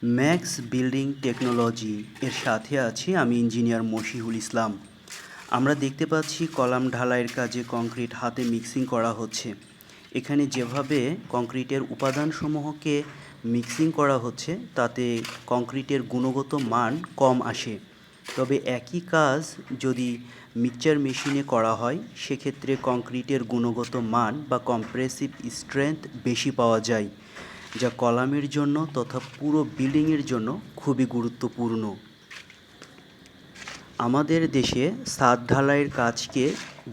Max building technology এর সাথে আছি আমি ইঞ্জিনিয়ার মশিহুল ইসলাম। আমরা দেখতে পাচ্ছি কলাম ঢালাইয়ের কাজে কংক্রিট হাতে মিক্সিং করা হচ্ছে। এখানে যেভাবে কংক্রিটের উপাদানসমূহকে মিক্সিং করা হচ্ছে তাতে কংক্রিটের গুণগত মান কম আসে। তবে একই কাজ যদি মিক্সচার মেশিনে করা হয় সেক্ষেত্রে কংক্রিটের গুণগত মান বা কম্প্রেসিভ স্ট্রেংথ বেশি পাওয়া যায়, যা কলামের জন্য তথা পুরো বিল্ডিংয়ের জন্য খুবই গুরুত্বপূর্ণ। আমাদের দেশে ছাদ ঢালাইয়ের কাজকে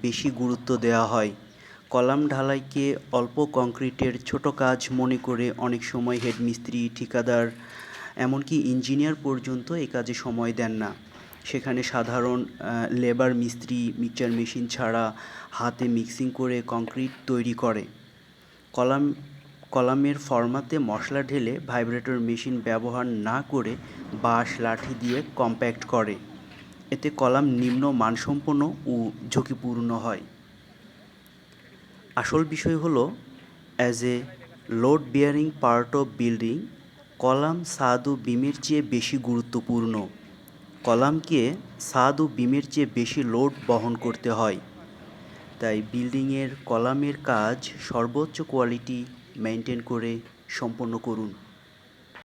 বেশি গুরুত্ব দেওয়া হয়। কলাম ঢালাইকে অল্প কংক্রিটের ছোট কাজ মনে করে অনেক সময় হেডমিস্ত্রি, ঠিকাদার, এমনকি ইঞ্জিনিয়ার পর্যন্ত এই কাজে সময় দেন না। সেখানে সাধারণ লেবার মিস্ত্রি মিক্সচার মেশিন ছাড়া হাতে মিক্সিং করে কংক্রিট তৈরি করে। কলাম কলামের ফর্মাতে মশলা ঢেলে ভাইব্রেটর মেশিন ব্যবহার না করে বাঁশ লাঠি দিয়ে কম্প্যাক্ট করে। এতে কলাম নিম্ন মানসম্পন্ন ও ঝুঁকিপূর্ণ হয়। আসল বিষয় হলো, as a load bearing part of building, column ছাদ ও বিমের চেয়ে বেশি গুরুত্বপূর্ণ। কলামকে ছাদ ও বিমের চেয়ে বেশি লোড বহন করতে হয়। তাই বিল্ডিংয়ের কলামের কাজ সর্বোচ্চ কোয়ালিটি মেনটেন করে সম্পন্ন করুন।